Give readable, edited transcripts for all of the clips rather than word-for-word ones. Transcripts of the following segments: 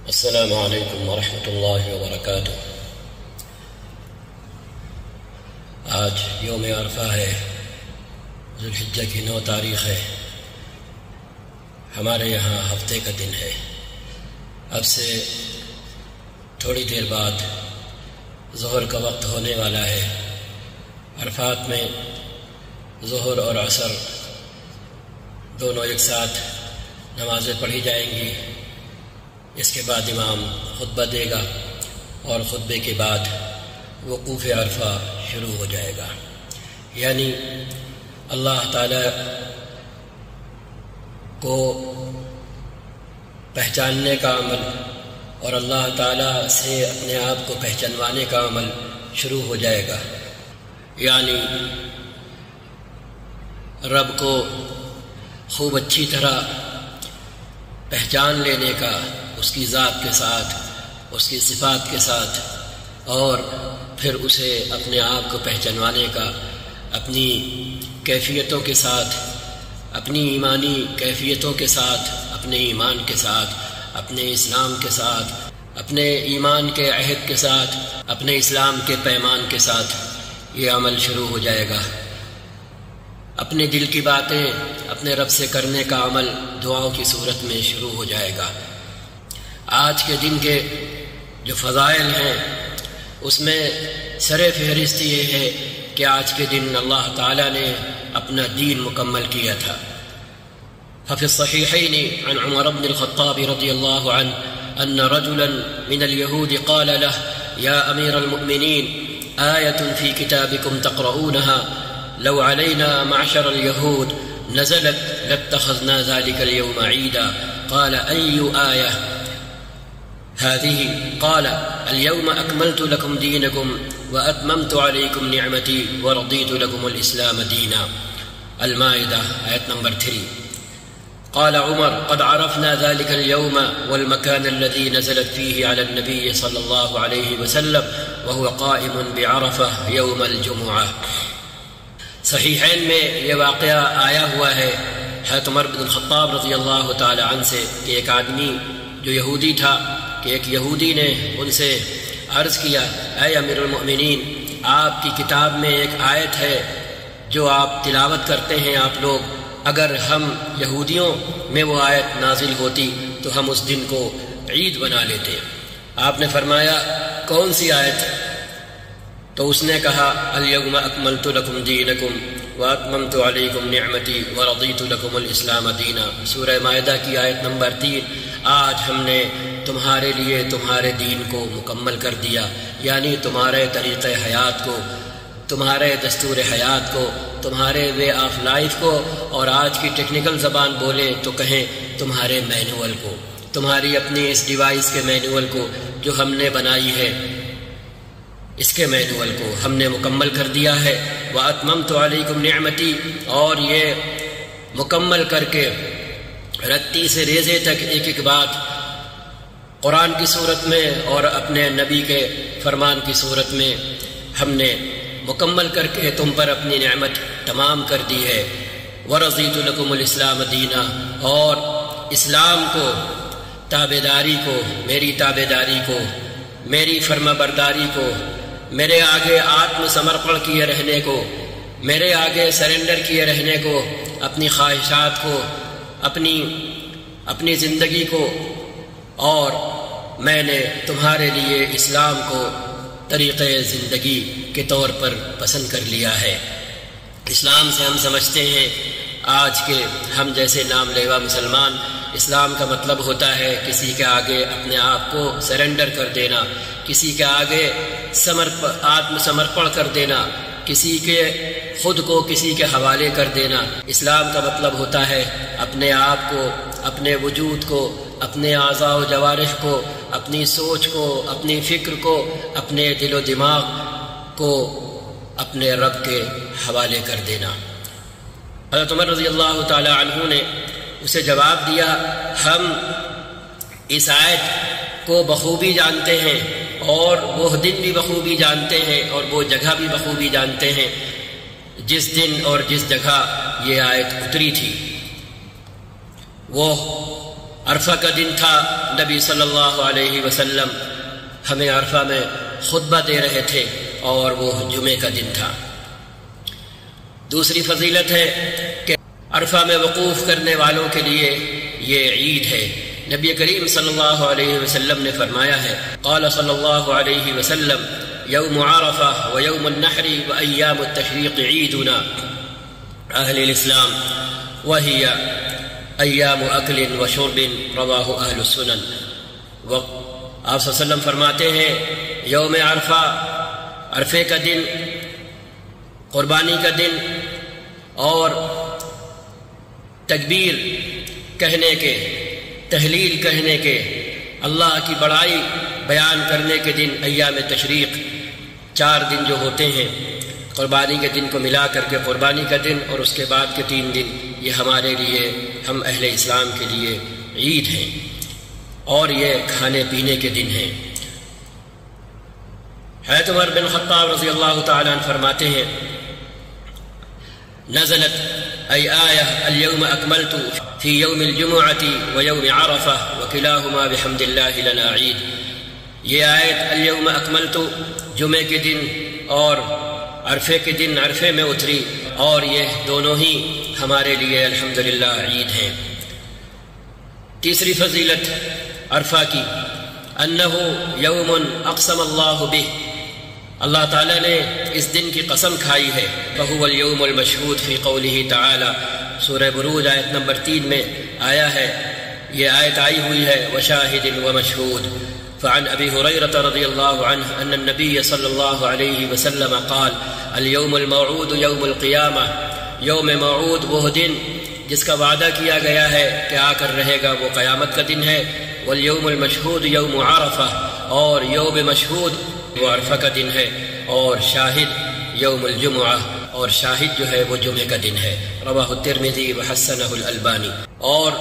السلام علیکم ورحمۃ اللہ وبرکاتہ۔ آج یوم عرفہ ہے، ذو الحجہ کی 9 تاریخ ہے۔ ہمارے یہاں ہفتے کا دن ہے۔ اب سے تھوڑی دیر بعد ظہر کا وقت ہونے والا ہے۔ عرفات میں ظہر اور عصر دونوں ایک ساتھ نمازیں پڑھی جائیں گی۔ اس کے بعد امام خطبہ دے گا اور خطبے کے بعد وقوف عرفہ شروع ہو جائے گا، یعنی اللہ تعالی کو پہچاننے کا عمل اور اللہ تعالی سے اپنے آپ کو پہچانوانے کا عمل شروع ہو جائے گا، یعنی رب کو خوب اچھی طرح پہچان لینے کا، اس کی ذات کے ساتھ، اس کی صفات کے ساتھ، اور پھر اسے اپنے آپ کو پہچانوانے کا اپنی کیفیتوں کے ساتھ، اپنی ایمانی کیفیتوں کے ساتھ، اپنے ایمان کے ساتھ، اپنے اسلام کے ساتھ، اپنے ایمان کے عہد کے ساتھ، اپنے اسلام کے پیمان کے ساتھ یہ عمل شروع ہو جائے گا۔ اپنے دل کی باتیں اپنے رب سے کرنے کا عمل دعاؤں کی صورت میں شروع ہو جائے گا۔ آج کے دن کے جو فضائل ہیں اس میں سر فہرست یہ ہے کہ آج کے دن اللہ تعالی نے اپنا دین مکمل کیا تھا۔ ففي الصحيحين عن عمر بن الخطاب رضي الله عنه أن رجلا من اليهود قال له يا أمير المؤمنين آية في كتابكم تقرؤونها لو علينا معشر اليهود نزلت لاتخذنا ذلك اليوم عيدا قال أي آية هذه؟ قال اليوم أكملت لكم دينكم وأتممت عليكم نعمتي ورضيت لكم الإسلام دينا۔ المائدة آية نمبر 3۔ قال عمر قد عرفنا ذلك اليوم والمكان الذي نزلت فيه على النبي صلى الله عليه وسلم وهو قائم بعرفة يوم الجمعة۔ صحیحین میں یہ واقعہ آیا ہوا ہے حضرت عمر بن الخطاب رضی اللہ تعالی عنہ سے کہ ایک آدمی جو یہودی تھا، کہ ایک یہودی نے ان سے عرض کیا اے امیر المؤمنین، آپ کی کتاب میں ایک آیت ہے جو آپ تلاوت کرتے ہیں آپ لوگ، اگر ہم یہودیوں میں وہ آیت نازل ہوتی تو ہم اس دن کو عید بنا لیتے۔ آپ نے فرمایا کون سی آیت؟ تو اس نے کہا الیوم اکملت لکم دینکم واتممت علیکم نعمتی ورضیت لکم الاسلام دینا۔ سورہ مائدہ کی آیت نمبر 3۔ آج ہم نے تمہارے لیے تمہارے دین کو مکمل کر دیا، یعنی تمہارے طریقہ حیات کو، تمہارے دستور حیات کو، تمہارے وے آف لائف کو، اور آج کی ٹیکنیکل زبان بولے تو کہیں تمہارے مینول کو، تمہاری اپنی اس ڈیوائس کے مینول کو جو ہم نے بنائی ہے، اس کے مینول کو ہم نے مکمل کر دیا ہے۔ وَأَتْمَمْتُ عَلَيْكُمْ نِعْمَتِي، اور یہ مکمل کر کے رتی سے ریزے تک ایک ایک بات قرآن کی صورت میں اور اپنے نبی کے فرمان کی صورت میں ہم نے مکمل کر کے تم پر اپنی نعمت تمام کر دی ہے۔ وَرَضِيتُ لَكُمُ الْإِسْلَامَ دِينًا، اور اسلام کو، تابعداری کو، میری تابعداری کو، میری فرما برداری کو، میرے آگے آتم سمرپن کیے رہنے کو، میرے آگے سرنڈر کیے رہنے کو، اپنی خواہشات کو، اپنی زندگی کو، اور میں نے تمہارے لیے اسلام کو طریقۂ زندگی کے طور پر پسند کر لیا ہے۔ اسلام سے ہم سمجھتے ہیں آج کے ہم جیسے نام لیوا مسلمان، اسلام کا مطلب ہوتا ہے کسی کے آگے اپنے آپ کو سرنڈر کر دینا، کسی کے آگے آتم سمرپن کر دینا، کسی کے خود کو کسی کے حوالے کر دینا۔ اسلام کا مطلب ہوتا ہے اپنے آپ کو، اپنے وجود کو، اپنے اعضاء و جوارح کو، اپنی سوچ کو، اپنی فکر کو، اپنے دل و دماغ کو اپنے رب کے حوالے کر دینا۔ حضرت عمر رضی اللہ تعالی عنہ نے اسے جواب دیا ہم اس آیت کو بخوبی جانتے ہیں، اور وہ دن بھی بخوبی جانتے ہیں، اور وہ جگہ بھی بخوبی جانتے ہیں جس دن اور جس جگہ یہ آیت اتری تھی۔ وہ عرفہ کا دن تھا، نبی صلی اللہ علیہ وسلم ہمیں عرفہ میں خطبہ دے رہے تھے اور وہ جمعے کا دن تھا۔ دوسری فضیلت ہے کہ عرفہ میں وقوف کرنے والوں کے لیے یہ عید ہے۔ نبی کریم صلی اللہ علیہ وسلم نے فرمایا ہے، قال صلی اللہ علیہ وسلم یوم عرفہ و یوم النحر و ایام التشریق عیدنا اہل الاسلام وہی ایام اکل و شرب رواہ اہل السنن۔ آپ صلی اللہ علیہ وسلم فرماتے ہیں یوم عرفہ، عرفے کا دن، قربانی کا دن اور تکبیر کہنے کے، تحلیل کہنے کے، اللہ کی بڑائی بیان کرنے کے دن، ایام تشریق 4 دن جو ہوتے ہیں، قربانی کے دن کو ملا کر کے قربانی کا دن اور اس کے بعد کے 3 دن، یہ ہمارے لیے، ہم اہل اسلام کے لیے عید ہیں اور یہ کھانے پینے کے دن ہیں۔ حضرت عمر بن خطاب رضی اللہ تعالیٰ عنہ فرماتے ہیں نزلت ای آیہ اليوم اکملت فی یوم الجمعۃ و یوم عرفہ وکلاہما بحمد اللہ لنا عید۔ یہ آیت اليوم اکملت جمعے کے دن اور عرفے کے دن عرفے میں اتری اور یہ دونوں ہی ہمارے لیے الحمدللہ عید ہیں۔ تیسری فضیلت عرفہ کی، انہ یوم اقسم اللہ بہ، اللہ تعالیٰ نے اس دن کی قسم کھائی ہے، فہو اليوم المشہود فی قولہ تعالی، سورہ بروج آیت نمبر 3 میں آیا ہے، یہ آیت آئی ہوئی ہے وشاہد ومشہود۔ فعن ابی ہریرہ رضی اللہ عنہ ان النبی صلی اللہ علیہ وسلم قال اليوم الموعود یوم القیامہ، یوم موعود وہ دن جس کا وعدہ کیا گیا ہے کہ آ کر رہے گا، وہ قیامت کا دن ہے۔ والیوم المشہود یوم عرفہ، اور یوم مشہود وہ عرفہ کا دن ہے، اور شاہد یوم الجمعہ، اور شاہد جو ہے وہ جمعے کا دن ہے۔ رواہ الترمذی وحسنہ الالبانی۔ اور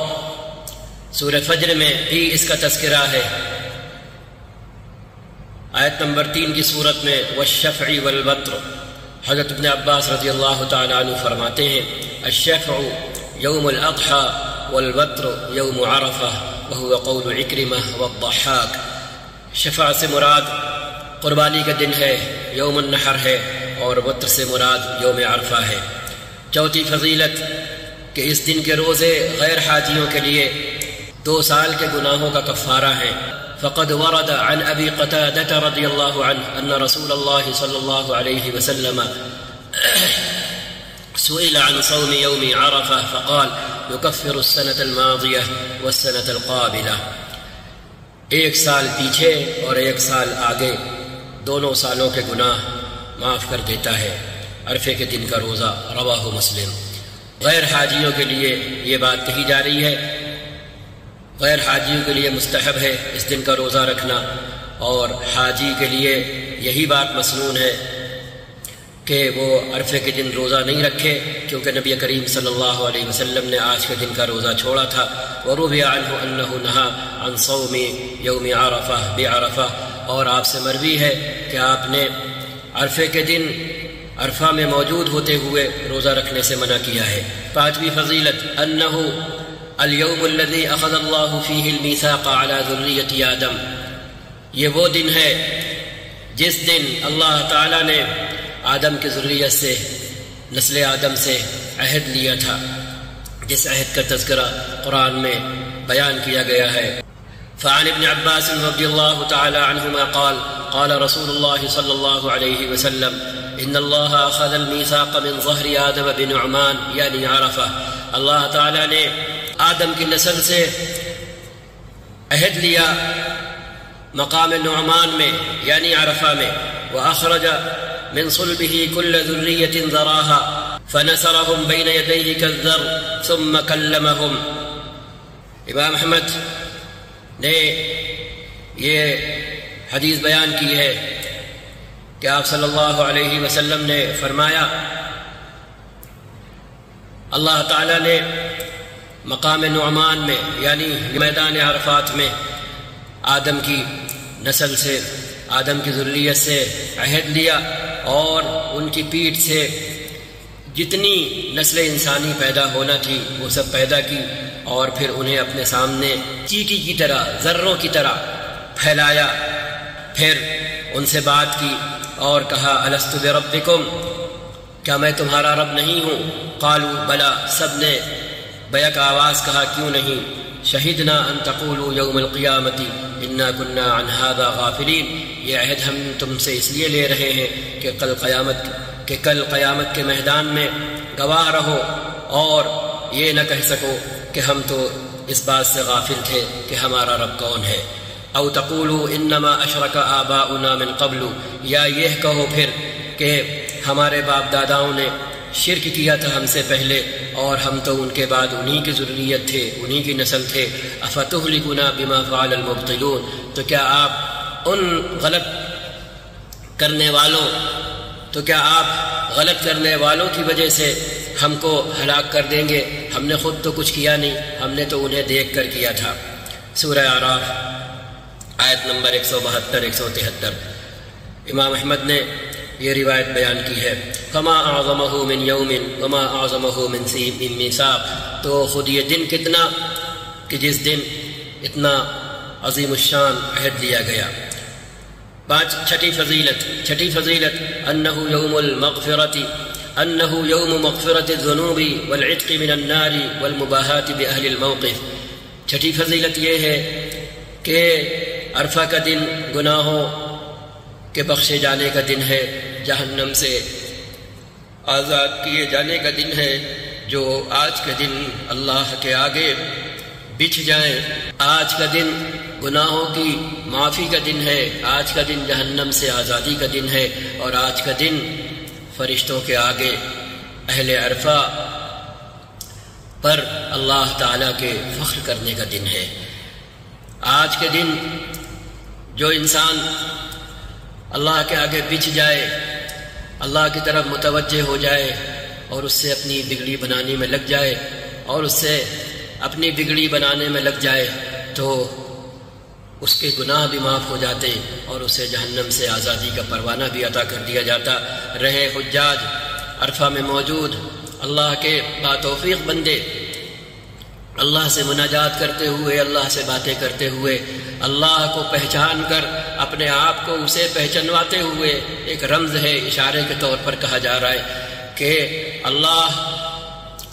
سورہ فجر میں بھی اس کا تذکرہ ہے، آیت نمبر 3 کی صورت میں والشفع والوتر۔ حضرت ابن عباس رضی اللہ تعالی عنہ فرماتے ہیں الشفع یوم الاضحی والوتر یوم عرفہ وهو قول عکرمہ والضحاک۔ شفع سے مراد قربانی کا دن ہے، یوم النحر ہے، اور وتر سے مراد یوم عرفہ ہے۔ چوتھی فضیلت کہ اس دن کے روزے غیر حاجیوں کے لیے 2 سال کے گناہوں کا کفارہ ہیں۔ فقد ورد عن ابی قتادہ رضی اللہ عنہ ان رسول اللہ صلی اللہ علیہ وسلم سئل عن صوم یوم عرفہ فقال یکفر السنة الماضیہ والسنة القابلہ۔ 1 سال پیچھے اور 1 سال آگے، دونوں سالوں کے گناہ معاف کر دیتا ہے عرفے کے دن کا روزہ۔ رواہ مسلم۔ غیر حاجیوں کے لیے یہ بات کہی جا رہی ہے، غیر حاجیوں کے لیے مستحب ہے اس دن کا روزہ رکھنا، اور حاجی کے لیے یہی بات مسنون ہے کہ وہ عرفے کے دن روزہ نہیں رکھے، کیونکہ نبی کریم صلی اللہ علیہ وسلم نے آج کے دن کا روزہ چھوڑا تھا۔ وروی عنہ انہ نہا عن صوم یوم عرفہ بعرفہ، اور آپ سے مروی ہے کہ آپ نے عرفے کے دن عرفہ میں موجود ہوتے ہوئے روزہ رکھنے سے منع کیا ہے۔ 5ویں فضیلت انہ اليوم الذي اخذ اللہ فیہ المیثاق علی ذریۃ آدم، یہ وہ دن ہے جس دن اللہ تعالیٰ نے آدم کی ذریت سے، نسل آدم سے عہد لیا تھا، جس عہد کا تذکرہ قرآن میں بیان کیا گیا ہے۔ فعن ابن عباس رضی اللہ تعالی عنہما قال قال رسول اللہ صلی اللہ علیہ وسلم ان اللہ اخذ المیثاق من ظہر آدم بنعمان یعنی عرفہ، اللہ تعالیٰ نے آدم کی نسل سے عہد لیا مقام نعمان میں یعنی عرفہ میں۔ وأخرج من صلبه كل ذرية ذراها فنسرهم بين يديه كالذر ثم كلمهم۔ امام احمد نے یہ حدیث بیان کی ہے کہ آپ صلی اللہ علیہ وسلم نے فرمایا اللہ تعالیٰ نے مقام نعمان میں یعنی میدان عرفات میں آدم کی نسل سے، آدم کی ذریت سے عہد لیا، اور ان کی پیٹھ سے جتنی نسل انسانی پیدا ہونا تھی وہ سب پیدا کی، اور پھر انہیں اپنے سامنے چیٹی کی طرح، ذروں کی طرح پھیلایا. پھر ان سے بات کی اور کہا الست بربکم، کیا میں تمہارا رب نہیں ہوں؟ قالوا بلا، سب نے بیک آواز کہا کیوں نہیں. شہدنا ان تقولوا یوم القیامت انا کنا عن هذا غافلین، یہ عہد ہم تم سے اس لیے لے رہے ہیں کہ کل قیامت کے میدان میں گواہ رہو اور یہ نہ کہہ سکو کہ ہم تو اس بات سے غافل تھے کہ ہمارا رب کون ہے. او تقولوا انما اشرک آباؤنا من قبل، یا یہ کہو پھر کہ ہمارے باپ داداؤں نے شرک کیا تھا ہم سے پہلے اور ہم تو ان کے بعد انہی کی ذریت تھے، انہی کی نسل تھے. افتہلکنا بما فعل المبطلون، تو کیا آپ غلط کرنے والوں کی وجہ سے ہم کو ہلاک کر دیں گے؟ ہم نے خود تو کچھ کیا نہیں، ہم نے تو انہیں دیکھ کر کیا تھا. سورہ اعراف آیت نمبر 172-173. امام احمد نے یہ روایت بیان کی ہے. فما اعظمہ من یوم وما اعظمہ من میثاق، تو خود یہ دن کتنا کہ جس دن اتنا عظیم الشان عہد لیا گیا. چھٹی فضیلت انہ یوم المغفرۃ، انہ یوم مغفرۃ الذنوب والعتق من النار والمباہات باہل الموقف. چھٹی فضیلت یہ ہے کہ عرفہ کا دن گناہوں کے بخشے جانے کا دن ہے، جہنم سے آزاد کیے جانے کا دن ہے. جو آج کا دن اللہ کے آگے بچھ جائیں، آج کا دن گناہوں کی معافی کا دن ہے، آج کا دن جہنم سے آزادی کا دن ہے، اور آج کا دن فرشتوں کے آگے اہل عرفہ پر اللہ تعالیٰ کے فخر کرنے کا دن ہے. آج کے دن جو انسان اللہ کے آگے بچھ جائے، اللہ کی طرف متوجہ ہو جائے اور اس سے اپنی بگڑی بنانے میں لگ جائے تو اس کے گناہ بھی معاف ہو جاتے اور اسے جہنم سے آزادی کا پروانہ بھی عطا کر دیا جاتا. رہے حجاج عرفہ میں موجود، اللہ کے باتوفیق بندے اللہ سے مناجات کرتے ہوئے، اللہ سے باتیں کرتے ہوئے، اللہ کو پہچان کر اپنے آپ کو اسے پہچانواتے ہوئے، ایک رمز ہے، اشارے کے طور پر کہا جا رہا ہے کہ اللہ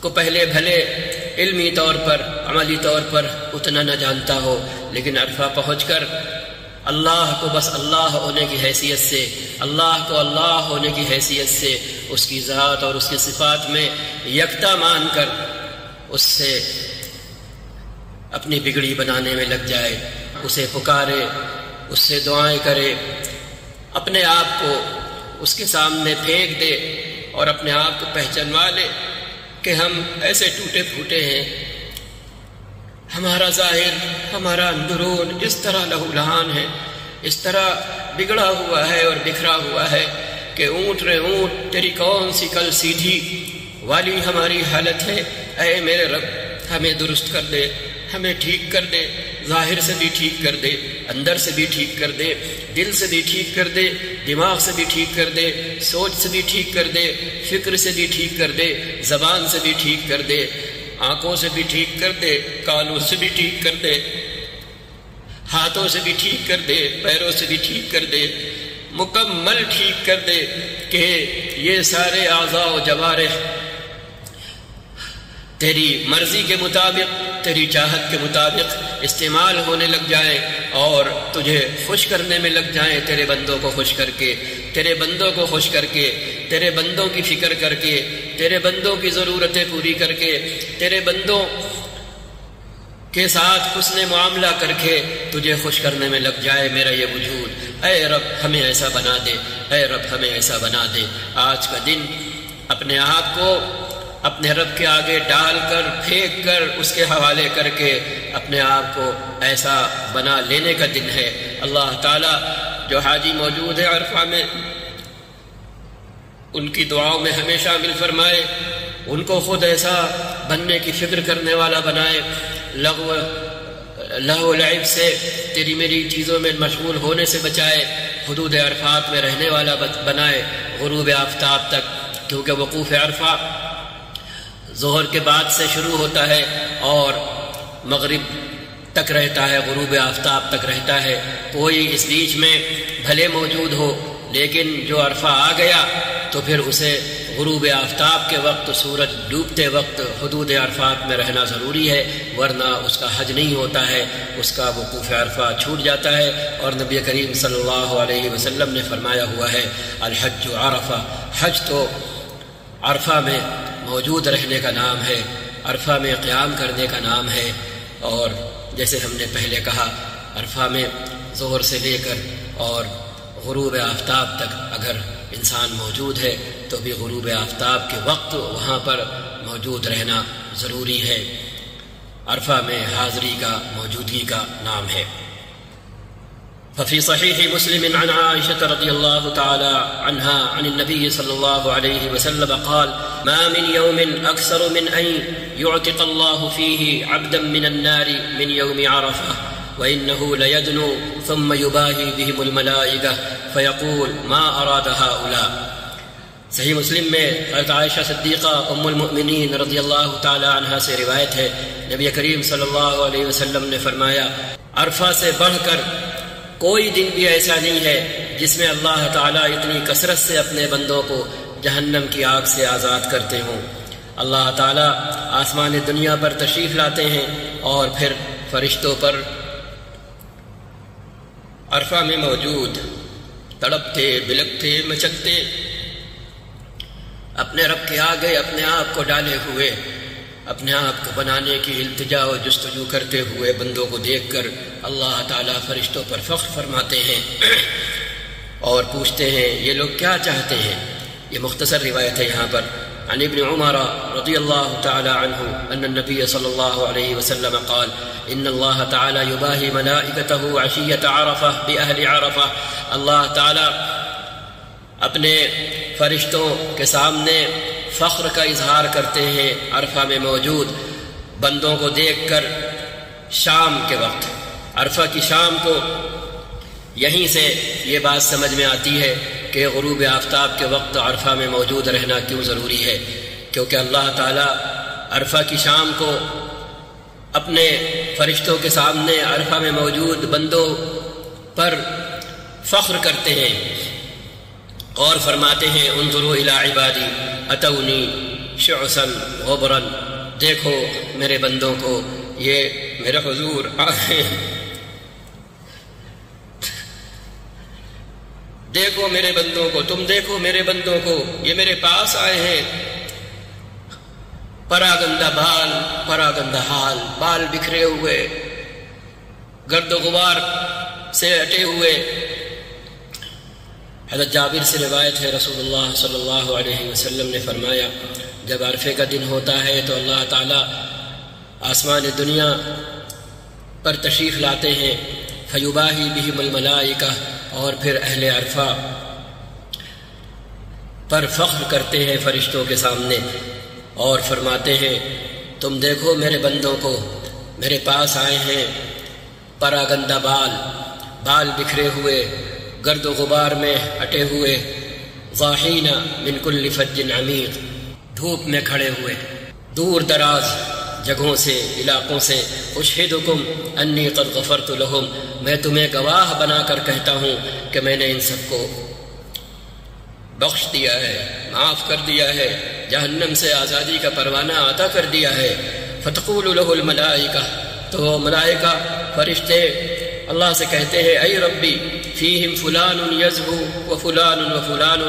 کو پہلے بھلے علمی طور پر، عملی طور پر اتنا نہ جانتا ہو، لیکن عرفہ پہنچ کر اللہ کو بس اللہ ہونے کی حیثیت سے، اللہ کو اللہ ہونے کی حیثیت سے، اس کی ذات اور اس کی صفات میں یکتا مان کر اس سے اپنی بگڑی بنانے میں لگ جائے، اسے پکارے، اس سے دعائیں کرے، اپنے آپ کو اس کے سامنے پھینک دے اور اپنے آپ کو پہچانوا لے کہ ہم ایسے ٹوٹے پھوٹے ہیں، ہمارا ظاہر، ہمارا اندرون اس طرح لہو لہان ہے، اس طرح بگڑا ہوا ہے اور بکھرا ہوا ہے کہ اونٹ رے اونٹ تیری کون سی کل سیدھی والی ہماری حالت ہے. اے میرے رب، ہمیں درست کر دے، ہمیں ٹھیک کر دے، ظاہر سے بھی ٹھیک کر دے، اندر سے بھی ٹھیک کر دے، دل سے بھی ٹھیک کر دے، دماغ سے بھی ٹھیک کر دے، سوچ سے بھی ٹھیک کر دے، فکر سے بھی ٹھیک کر دے، زبان سے بھی ٹھیک کر دے، آنکھوں سے بھی ٹھیک کر دے، کانوں سے بھی ٹھیک کر دے، ہاتھوں سے بھی ٹھیک کر دے، پیروں سے بھی ٹھیک کر دے، مکمل ٹھیک کر دے کہ یہ سارے اعضاء و جوارح تیری مرضی کے مطابق، تیری چاہت کے مطابق استعمال ہونے لگ جائیں اور تجھے خوش کرنے میں لگ جائیں، تیرے بندوں کو خوش کر کے، تیرے بندوں کو خوش کر کے، تیرے بندوں کی فکر کر کے، تیرے بندوں کی ضرورتیں پوری کر کے، تیرے بندوں کے ساتھ حسن معاملہ کر کے تجھے خوش کرنے میں لگ جائے میرا یہ وجود. اے رب ہمیں ایسا بنا دے، اے رب ہمیں ایسا بنا دے. آج کا دن اپنے آپ کو اپنے رب کے آگے ڈال کر، پھینک کر، اس کے حوالے کر کے اپنے آپ کو ایسا بنا لینے کا دن ہے. اللہ تعالیٰ جو حاجی موجود ہے عرفہ میں، ان کی دعاؤں میں ہمیں شامل فرمائے، ان کو خود ایسا بننے کی فکر کرنے والا بنائے، لہو لعب سے، تیری میری چیزوں میں مشغول ہونے سے بچائے، حدود عرفات میں رہنے والا بنائے غروب آفتاب تک، کیونکہ وقوف عرفہ ظہر کے بعد سے شروع ہوتا ہے اور مغرب تک رہتا ہے، غروب آفتاب تک رہتا ہے، کوئی اس بیچ میں بھلے موجود ہو لیکن جو عرفہ آ گیا تو پھر اسے غروب آفتاب کے وقت، سورج ڈوبتے وقت حدود عرفات میں رہنا ضروری ہے، ورنہ اس کا حج نہیں ہوتا ہے، اس کا وقوف عرفہ چھوٹ جاتا ہے۔ اور نبی کریم صلی اللہ علیہ وسلم نے فرمایا ہوا ہے الحج عرفہ، حج تو عرفہ میں موجود رہنے کا نام ہے، عرفہ میں قیام کرنے کا نام ہے۔ اور جیسے ہم نے پہلے کہا، عرفہ میں ظہر سے لے کر اور غروب آفتاب تک اگر انسان موجود ہے تو بھی غروب آفتاب کے وقت وہاں پر موجود رہنا ضروری ہے۔ عرفہ میں حاضری کا، موجودگی کا نام ہے۔ ففي صحيح مسلم عن عائشة رضي الله تعالى عنها عن النبي صلى الله عليه وسلم قال: ما من يوم أكثر من أن يعتق الله فيه عبدا من النار من يوم عرفة وإنه ليدنو ثم يباهي بهم الملائكة فيقول ما أراد هؤلاء۔ صحیح مسلم میں حضرت عائشہ صدیقہ ام المؤمنین رضی اللہ تعالی عنہا سے روایت ہے، نبی کریم صلی اللہ علیہ وسلم نے فرمایا عرفہ سے بڑھ کر کوئی دن بھی ایسا نہیں ہے جس میں اللہ تعالیٰ اتنی کثرت سے اپنے بندوں کو جہنم کی آگ سے آزاد کرتے ہوں۔ اللہ تعالیٰ آسمان دنیا پر تشریف لاتے ہیں اور پھر فرشتوں پر عرفہ میں موجود تڑپتے، بلکتے، مچکتے، اپنے رب کے آگے اپنے آپ کو ڈالے ہوئے، اپنے آپ کو بنانے کی التجا و جستجو کرتے ہوئے بندوں کو دیکھ کر اللہ تعالیٰ فرشتوں پر فخر فرماتے ہیں اور پوچھتے ہیں یہ لوگ کیا چاہتے ہیں۔ یہ مختصر روایت ہے یہاں پر۔ عن ابن عمر رضی اللہ تعالی عنہ ان النبی صلی اللہ علیہ وسلم قال ان اللہ تعالی یباہی ملائکتہ عشیۃ عرفہ بأہل عرفہ، اللہ تعالی اپنے فرشتوں کے سامنے فخر کا اظہار کرتے ہیں عرفہ میں موجود بندوں کو دیکھ کر شام کے وقت۔ عرفہ کی شام کو یہیں سے یہ بات سمجھ میں آتی ہے کہ غروب آفتاب کے وقت عرفہ میں موجود رہنا کیوں ضروری ہے، کیونکہ اللہ تعالیٰ عرفہ کی شام کو اپنے فرشتوں کے سامنے عرفہ میں موجود بندوں پر فخر کرتے ہیں اور فرماتے ہیں انظروا الی عبادی اتونی شعثا غبرا، دیکھو میرے بندوں کو، یہ میرے حضور آئے، دیکھو میرے بندوں کو، تم دیکھو میرے بندوں کو، یہ میرے پاس آئے ہیں، پراگندہ بال، پراگندہ حال، بال بکھرے ہوئے، گرد و غبار سے اٹے ہوئے۔ حضرت جابر سے روایت ہے رسول اللہ صلی اللہ علیہ وسلم نے فرمایا جب عرفے کا دن ہوتا ہے تو اللہ تعالیٰ آسمان دنیا پر تشریف لاتے ہیں، فیباہی بہم الملائکہ، اور پھر اہل عرفہ پر فخر کرتے ہیں فرشتوں کے سامنے اور فرماتے ہیں تم دیکھو میرے بندوں کو، میرے پاس آئے ہیں پراگندہ بال، بال بکھرے ہوئے، گرد و غبار میں اٹے ہوئے، ضاحین من کل فج عمیق، دھوپ میں کھڑے ہوئے، دور دراز جگہوں سے، علاقوں سے، اشہدکم انی قد غفرت لہم، میں تمہیں گواہ بنا کر کہتا ہوں کہ میں نے ان سب کو بخش دیا ہے، معاف کر دیا ہے، جہنم سے آزادی کا پروانہ عطا کر دیا ہے۔ فتقول لہ الملائکہ، تو ملائکہ فرشتے اللہ سے کہتے ہیں اے ربی فیہم فلان یزہو وفلان وفلان،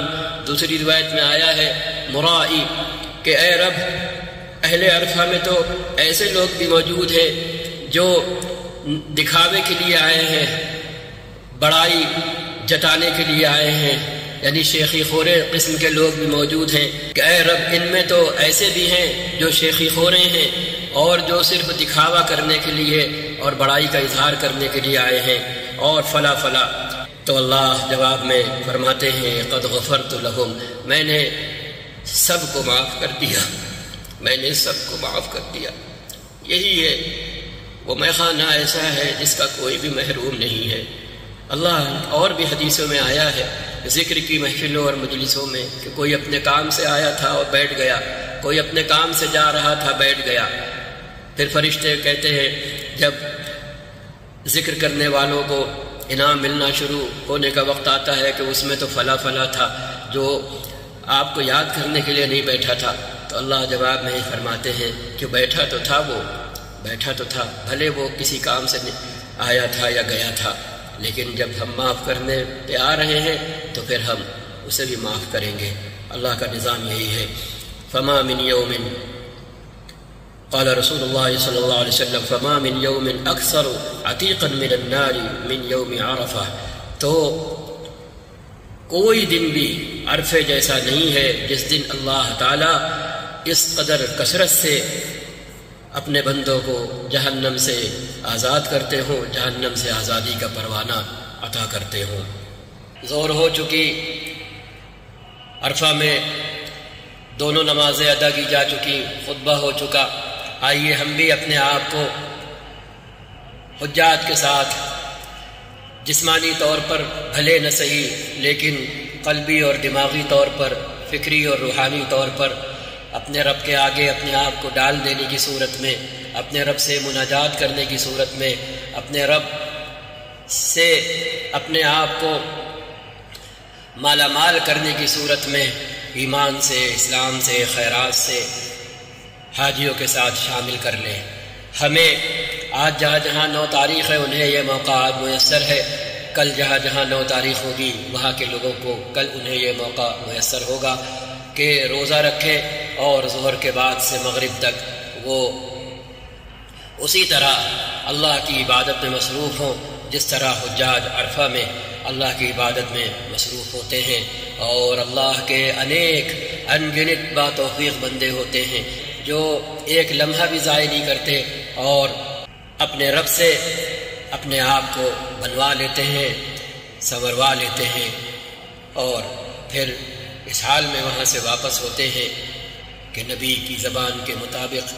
دوسری روایت میں آیا ہے مرائی کہ اے رب اہل عرفہ میں تو ایسے لوگ بھی موجود ہیں جو دکھاوے کے لیے آئے ہیں، بڑائی جتانے کے لیے آئے ہیں، یعنی شیخی خورے قسم کے لوگ بھی موجود ہیں کہ اے رب ان میں تو ایسے بھی ہیں جو شیخی خورے ہیں اور جو صرف دکھاوا کرنے کے لیے اور بڑائی کا اظہار کرنے کے لیے آئے ہیں، اور فلا فلا۔ تو اللہ جواب میں فرماتے ہیں قد غفرت لہم، میں نے سب کو معاف کر دیا، میں نے سب کو معاف کر دیا۔ یہی ہے وہ میخانہ ایسا ہے جس کا کوئی بھی محروم نہیں ہے۔ اللہ اور بھی حدیثوں میں آیا ہے ذکر کی محفلوں اور مجلسوں میں کہ کوئی اپنے کام سے آیا تھا اور بیٹھ گیا، کوئی اپنے کام سے جا رہا تھا بیٹھ گیا، پھر فرشتے کہتے ہیں جب ذکر کرنے والوں کو انعام ملنا شروع ہونے کا وقت آتا ہے کہ اس میں تو فلاں فلاں تھا جو آپ کو یاد کرنے کے لیے نہیں بیٹھا تھا، تو اللہ جواب میں فرماتے ہیں کہ بیٹھا تو تھا، وہ بیٹھا تو تھا، بھلے وہ کسی کام سے آیا تھا یا گیا تھا، لیکن جب ہم معاف کرنے پہ آ رہے ہیں تو پھر ہم اسے بھی معاف کریں گے۔ اللہ کا نظام یہی ہے۔ فما من یوم، قال رسول اللہ صلی اللہ علیہ وسلم فما من یوم اکثر عتیقا من النار من یوم عرفہ، تو کوئی دن بھی عرفے جیسا نہیں ہے جس دن اللہ تعالیٰ اس قدر کثرت سے اپنے بندوں کو جہنم سے آزاد کرتے ہوں، جہنم سے آزادی کا پروانہ عطا کرتے ہوں۔ ظہر ہو چکی، عرفہ میں دونوں نمازیں ادا کی جا چکی، خطبہ ہو چکا، آئیے ہم بھی اپنے آپ کو حجاج کے ساتھ جسمانی طور پر بھلے نہ صحیح لیکن قلبی اور دماغی طور پر، فکری اور روحانی طور پر اپنے رب کے آگے اپنے آپ کو ڈال دینے کی صورت میں، اپنے رب سے مناجات کرنے کی صورت میں، اپنے رب سے اپنے آپ کو مالا مال کرنے کی صورت میں، ایمان سے، اسلام سے، خیرات سے حاجیوں کے ساتھ شامل کر لیں۔ ہمیں آج جہاں جہاں 9 تاریخ ہے انہیں یہ موقع آج میسر ہے، کل جہاں جہاں 9 تاریخ ہوگی وہاں کے لوگوں کو کل انہیں یہ موقع میسر ہوگا کہ روزہ رکھیں اور ظہر کے بعد سے مغرب تک وہ اسی طرح اللہ کی عبادت میں مصروف ہوں جس طرح حجاج عرفہ میں اللہ کی عبادت میں مصروف ہوتے ہیں۔ اور اللہ کے انیک انگنت باتوفیق بندے ہوتے ہیں جو ایک لمحہ بھی ضائع نہیں کرتے اور اپنے رب سے اپنے آپ کو بنوا لیتے ہیں، سنوروا لیتے ہیں، اور پھر اس حال میں وہاں سے واپس ہوتے ہیں کہ نبی کی زبان کے مطابق،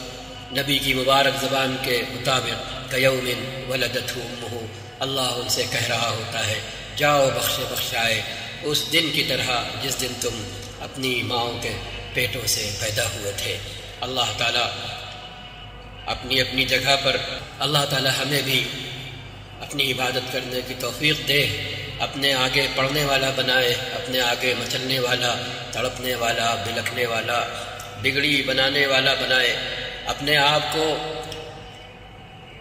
نبی کی مبارک زبان کے مطابق کیوم ولدتہ امہ، اللہ ان سے کہہ رہا ہوتا ہے جاؤ بخشائے اس دن کی طرح جس دن تم اپنی ماؤں کے پیٹوں سے پیدا ہوئے تھے۔ اللہ تعالیٰ اپنی اپنی جگہ پر، اللہ تعالیٰ ہمیں بھی اپنی عبادت کرنے کی توفیق دے، اپنے آگے پڑھنے والا بنائے، اپنے آگے مچلنے والا، تڑپنے والا، بلکنے والا، بگڑی بنانے والا بنائے، اپنے آپ کو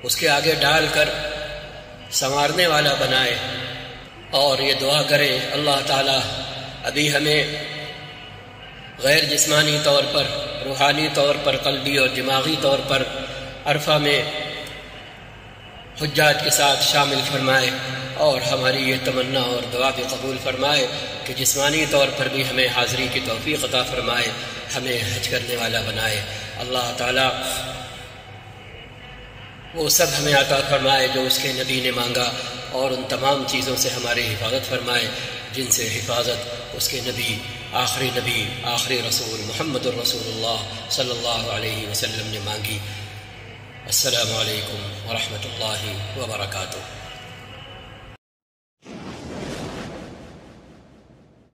اس کے آگے ڈال کر سنوارنے والا بنائے۔ اور یہ دعا کرے اللہ تعالیٰ ابھی ہمیں غیر جسمانی طور پر، روحانی طور پر، قلبی اور دماغی طور پر عرفہ میں حجاج کے ساتھ شامل فرمائے، اور ہماری یہ تمنا اور دعا بھی قبول فرمائے کہ جسمانی طور پر بھی ہمیں حاضری کی توفیق عطا فرمائے، ہمیں حج کرنے والا بنائے۔ اللہ تعالیٰ وہ سب ہمیں عطا فرمائے جو اس کے نبی نے مانگا، اور ان تمام چیزوں سے ہماری حفاظت فرمائے جن سے حفاظت اس کے نبی، آخری رسول محمد الرسول اللہ صلی اللہ علیہ وسلم نے مانگی۔ السلام علیکم ورحمۃ اللہ وبرکاتہ۔